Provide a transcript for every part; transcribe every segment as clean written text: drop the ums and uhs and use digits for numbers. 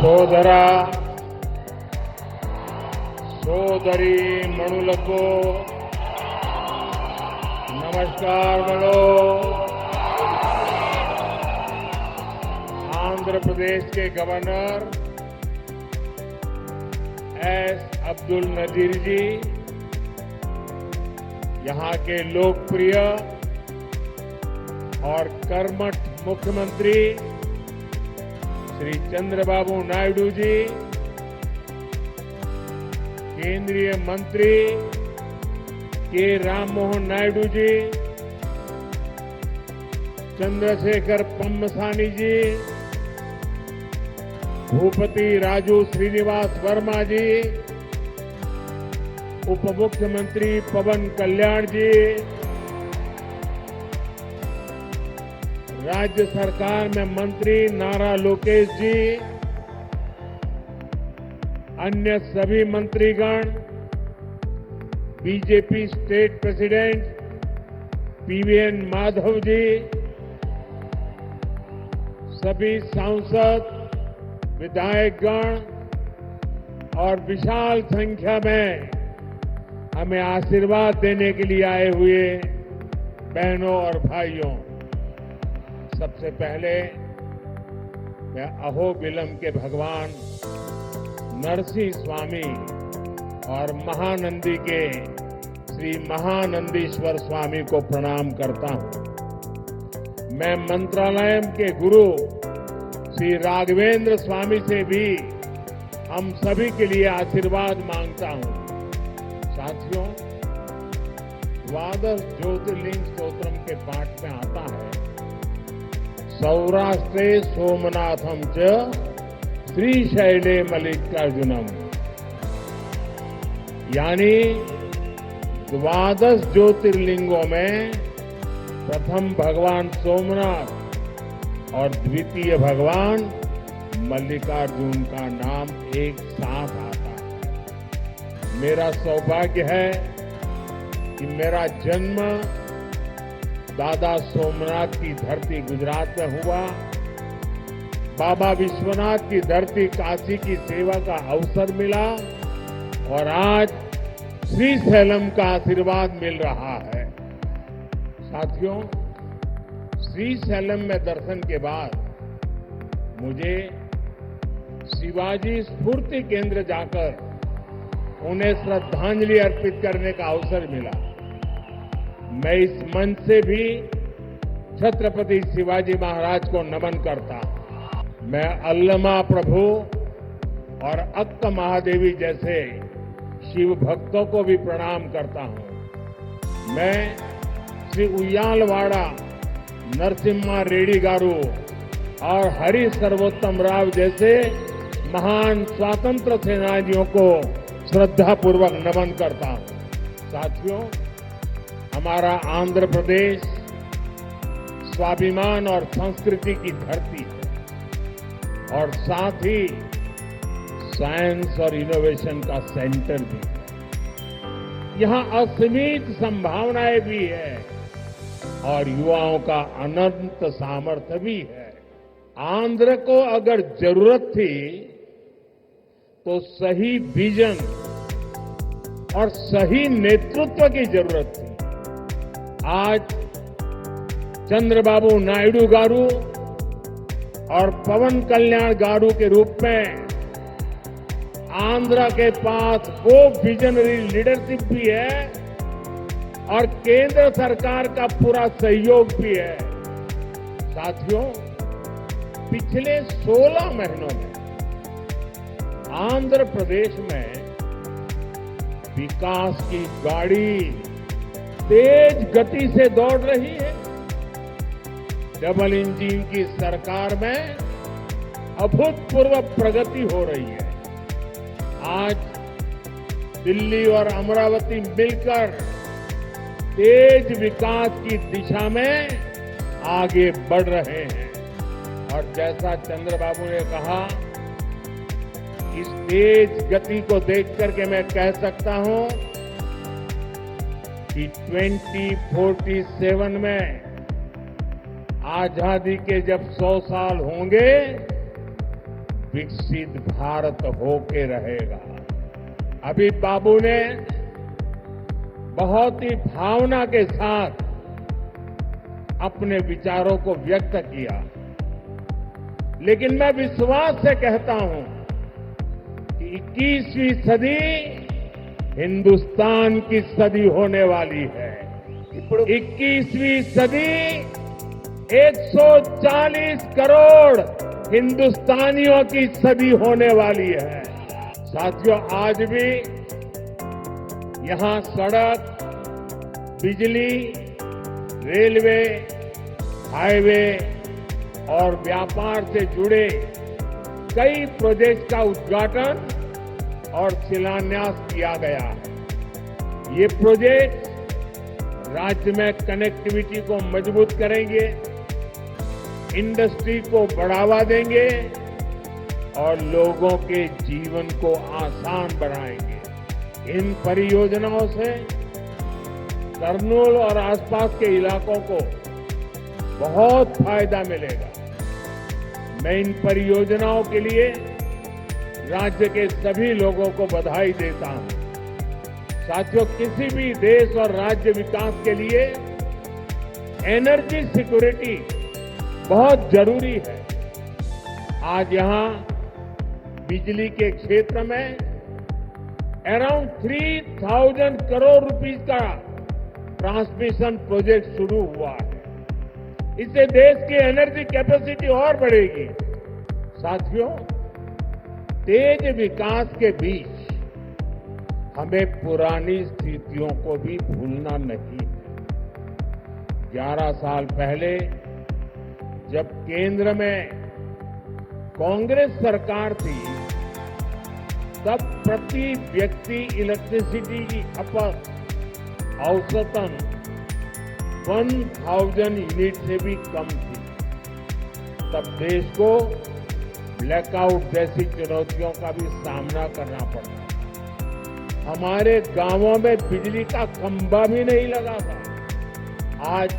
సోదర సోదరి మణులకు నమస్కారములు। आंध्र प्रदेश के गवर्नर एस अब्दुल नजीर जी, यहां के लोकप्रिय और कर्मठ मुख्यमंत्री श्री चंद्रबाबू नायडू जी, केंद्रीय मंत्री के राममोहन नायडू जी, चंद्रशेखर पम्मसानी जी, भूपति राजू श्रीनिवास वर्मा जी, उप मुख्यमंत्री पवन कल्याण जी, राज्य सरकार में मंत्री नारा लोकेश जी, अन्य सभी मंत्रीगण, BJP state president PVN Madhav ji, सभी सांसद, विधायकगण और विशाल संख्या में हमें आशीर्वाद देने के लिए आए हुए बहनों और भाइयों, सबसे पहले मैं अहोबिलम के भगवान नरसिंह स्वामी और महानंदी के श्री महानंदीश्वर स्वामी को प्रणाम करता हूं। मैं मंत्रालय के गुरु श्री राघवेंद्र स्वामी से भी हम सभी के लिए आशीर्वाद मांगता हूं। साथियों, द्वादश ज्योतिर्लिंग स्तोत्रम के पाठ में आता है, सौराष्ट्रे सोमनाथम च श्रीशैले मल्लिकार्जुनम, यानी द्वादश ज्योतिर्लिंगों में प्रथम भगवान सोमनाथ और द्वितीय भगवान मल्लिकार्जुन का नाम एक साथ आता है। मेरा सौभाग्य है कि मेरा जन्म दादा सोमनाथ की धरती गुजरात में हुआ, बाबा विश्वनाथ की धरती काशी की सेवा का अवसर मिला और आज श्रीशैलम का आशीर्वाद मिल रहा है। साथियों, श्रीशैलम में दर्शन के बाद मुझे शिवाजी स्फूर्ति केंद्र जाकर उन्हें श्रद्धांजलि अर्पित करने का अवसर मिला। मैं इस मंच से भी छत्रपति शिवाजी महाराज को नमन करता हूं। मैं अल्लमा प्रभु और अक्क महादेवी जैसे शिव भक्तों को भी प्रणाम करता हूं। मैं श्री उయ్యాలవాడ नरसिम्हा रेड्डी गारू और हरि सर्वोत्तम राव जैसे महान स्वतंत्र सेनानियों को श्रद्धापूर्वक नमन करता हूं। साथियों, हमारा आंध्र प्रदेश स्वाभिमान और संस्कृति की धरती है और साथ ही साइंस और इनोवेशन का सेंटर भी है। यहां असीमित संभावनाएं भी है और युवाओं का अनंत सामर्थ्य भी है। आंध्र को अगर जरूरत थी तो सही विजन और सही नेतृत्व की जरूरत थी। आज चंद्रबाबू नायडू गारू और पवन कल्याण गारू के रूप में आंध्र के पास वो विजनरी लीडरशिप भी है और केंद्र सरकार का पूरा सहयोग भी है। साथियों, पिछले 16 महीनों में आंध्र प्रदेश में विकास की गाड़ी तेज गति से दौड़ रही है। डबल इंजन की सरकार में अभूतपूर्व प्रगति हो रही है। आज दिल्ली और अमरावती मिलकर तेज विकास की दिशा में आगे बढ़ रहे हैं और जैसा चंद्रबाबू ने कहा, इस तेज गति को देख करके मैं कह सकता हूं कि 2047 में आजादी के जब 100 साल होंगे विकसित भारत होके रहेगा। अभी बाबू ने बहुत ही भावना के साथ अपने विचारों को व्यक्त किया, लेकिन मैं विश्वास से कहता हूं कि 21वीं सदी हिंदुस्तान की सदी होने वाली है। 21वीं सदी 140 करोड़ हिंदुस्तानियों की सदी होने वाली है। साथियों, आज भी यहां सड़क, बिजली, रेलवे, हाईवे और व्यापार से जुड़े कई प्रोजेक्ट का उद्घाटन और शिलान्यास किया गया है। ये प्रोजेक्ट राज्य में कनेक्टिविटी को मजबूत करेंगे, इंडस्ट्री को बढ़ावा देंगे और लोगों के जीवन को आसान बनाएंगे। इन परियोजनाओं से कर्नूल और आसपास के इलाकों को बहुत फायदा मिलेगा। मैं इन परियोजनाओं के लिए राज्य के सभी लोगों को बधाई देता हूं। साथियों, किसी भी देश और राज्य विकास के लिए एनर्जी सिक्योरिटी बहुत जरूरी है। आज यहां बिजली के क्षेत्र में अराउंड 3000 करोड़ रुपीस का ट्रांसमिशन प्रोजेक्ट शुरू हुआ है। इससे देश की एनर्जी कैपेसिटी और बढ़ेगी। साथियों, तेज विकास के बीच हमें पुरानी स्थितियों को भी भूलना नहीं है। 11 साल पहले जब केंद्र में कांग्रेस सरकार थी, तब प्रति व्यक्ति इलेक्ट्रिसिटी की खपत औसतन 1000 यूनिट से भी कम थी। तब देश को ब्लैकआउट जैसी चुनौतियों का भी सामना करना पड़ा। हमारे गांवों में बिजली का खंभा भी नहीं लगा था। आज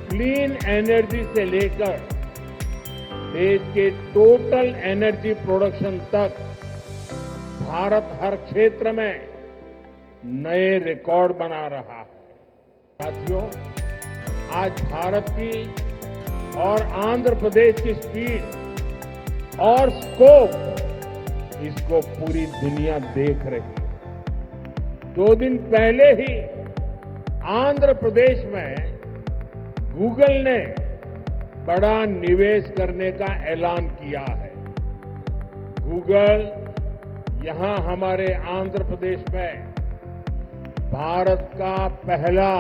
क्लीन एनर्जी से लेकर देश के टोटल एनर्जी प्रोडक्शन तक भारत हर क्षेत्र में नए रिकॉर्ड बना रहा है। साथियों, आज भारत की और आंध्र प्रदेश की स्पीड और स्कोप, इसको पूरी दुनिया देख रही है। 2 दिन पहले ही आंध्र प्रदेश में गूगल ने बड़ा निवेश करने का ऐलान किया है। गूगल यहां हमारे आंध्र प्रदेश में भारत का पहला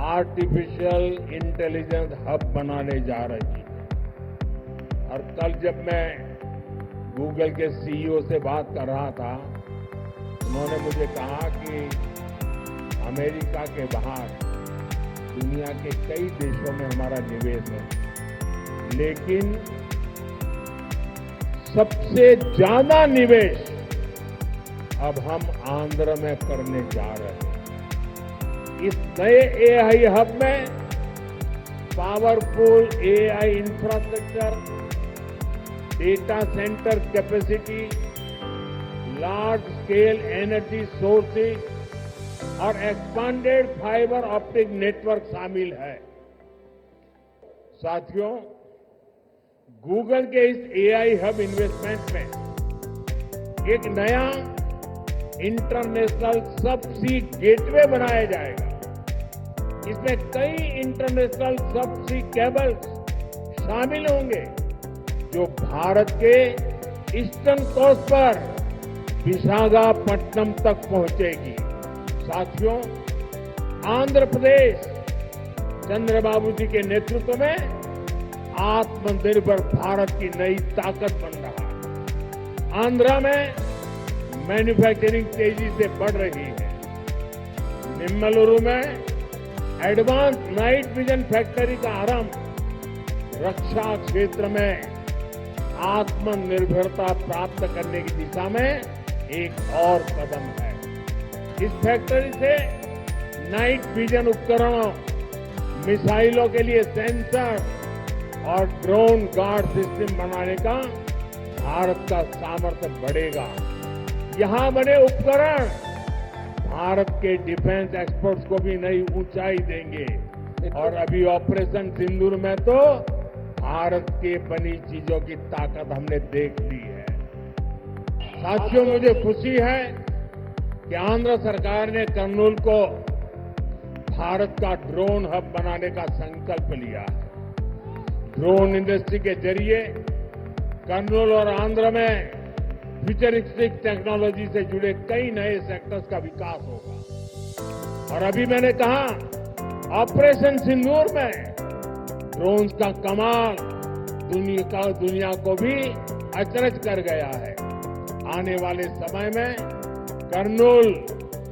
आर्टिफिशियल इंटेलिजेंस हब बनाने जा रही है। और कल जब मैं गूगल के सीईओ से बात कर रहा था, उन्होंने मुझे कहा कि अमेरिका के बाहर दुनिया के कई देशों में हमारा निवेश है, लेकिन सबसे ज्यादा निवेश अब हम आंध्र में करने जा रहे हैं। इस नए एआई हब में powerful AI infrastructure, data centre capacity, large scale energy sources और एक्सपांडेड फाइबर ऑप्टिक नेटवर्क शामिल है। साथियों, गूगल के इस एआई हब इन्वेस्टमेंट में एक नया इंटरनेशनल सबसी गेटवे बनाया जाएगा। इसमें कई इंटरनेशनल सबसी केबल्स शामिल होंगे जो भारत के ईस्टर्न कोस्ट पर विशाखापट्टनम तक पहुंचेगी। साथियों, आंध्र प्रदेश चंद्रबाबू जी के नेतृत्व में आत्मनिर्भर भारत की नई ताकत बन रहा है। आंध्रा में मैन्युफैक्चरिंग तेजी से बढ़ रही है। निम्मलुरु में एडवांस नाइट विजन फैक्ट्री का आरंभ रक्षा क्षेत्र में आत्मनिर्भरता प्राप्त करने की दिशा में एक और कदम है। इस फैक्ट्री से नाइट विजन उपकरणों, मिसाइलों के लिए सेंसर और ड्रोन गार्ड सिस्टम बनाने का भारत का सामर्थ्य बढ़ेगा। यहां बने उपकरण भारत के डिफेंस एक्सपोर्ट्स को भी नई ऊंचाई देंगे। और अभी ऑपरेशन सिंदूर में तो भारत के बनी चीजों की ताकत हमने देख ली है। साथियों, मुझे खुशी है कि आंध्र सरकार ने कर्नूल को भारत का ड्रोन हब बनाने का संकल्प लिया है। ड्रोन इंडस्ट्री के जरिए कर्नूल और आंध्र में फ्यूचरिस्टिक टेक्नोलॉजी से जुड़े कई नए सेक्टर्स का विकास होगा। और अभी मैंने कहा ऑपरेशन सिंदूर में ड्रोन्स का कमाल दुनिया को भी अचरज कर गया है। आने वाले समय में कर्नूल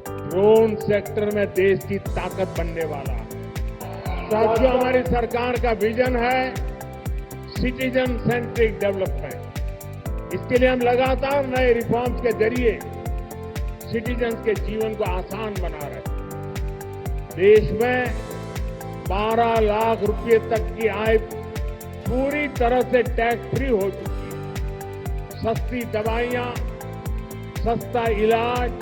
ड्रोन सेक्टर में देश की ताकत बनने वाला है। साथियों, हमारी सरकार का विजन है सिटीजन सेंट्रिक डेवलपमेंट। इसके लिए हम लगातार नए रिफॉर्म्स के जरिए सिटीजन्स के जीवन को आसान बना रहे हैं। देश में 12 लाख रुपए तक की आय पूरी तरह से टैक्स फ्री हो चुकी है। सस्ती दवाइयां, सस्ता इलाज,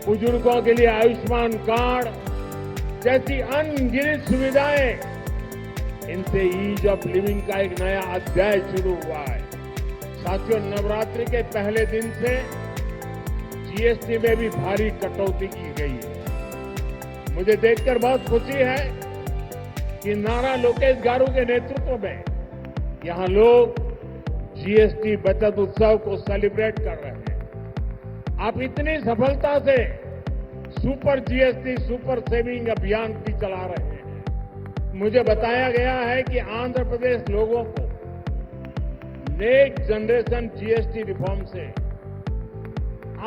बुजुर्गों के लिए आयुष्मान कार्ड जैसी अनगिनत सुविधाएं, इनसे ईज ऑफ लिविंग का एक नया अध्याय शुरू हुआ है। साथियों, नवरात्रि के पहले दिन से जीएसटी में भी भारी कटौती की गई है। मुझे देखकर बहुत खुशी है कि नारा लोकेश गारू के नेतृत्व में यहां लोग जीएसटी बचत उत्सव को सेलिब्रेट कर रहे हैं। आप इतनी सफलता से सुपर जीएसटी सुपर सेविंग अभियान भी चला रहे हैं। मुझे बताया गया है कि आंध्र प्रदेश लोगों को नेक्स्ट जनरेशन जीएसटी रिफॉर्म से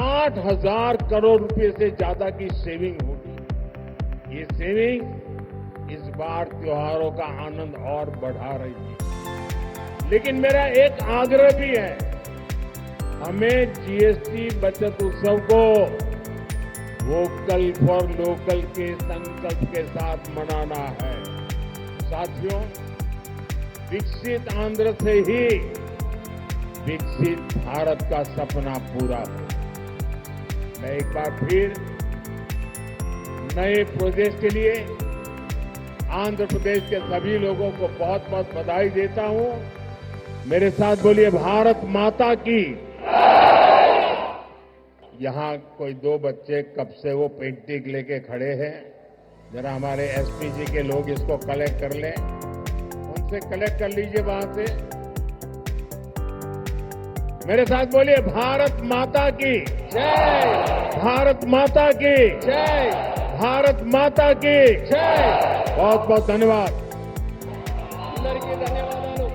8,000 करोड़ रुपए से ज्यादा की सेविंग होगी। ये सेविंग इस बार त्योहारों का आनंद और बढ़ा रही है। लेकिन मेरा एक आग्रह भी है, हमें जीएसटी बचत उत्सव को वोकल फॉर लोकल के संकल्प के साथ मनाना है। साथियों, विकसित आंध्र से ही विकसित भारत का सपना पूरा हो। मैं एक बार फिर नए प्रोजेक्ट के लिए आंध्र प्रदेश के सभी लोगों को बहुत बहुत बधाई देता हूं। मेरे साथ बोलिए भारत माता की। यहां कोई 2 बच्चे कब से वो पेंटिंग लेके खड़े हैं। जरा हमारे एसपी जी के लोग इसको कलेक्ट कर लें, उनसे कलेक्ट कर लीजिए वहां से। मेरे साथ बोलिए भारत माता की जय, भारत माता की जय, भारत माता की जय। बहुत बहुत धन्यवाद। అందరికీ ధన్యవాదాలు।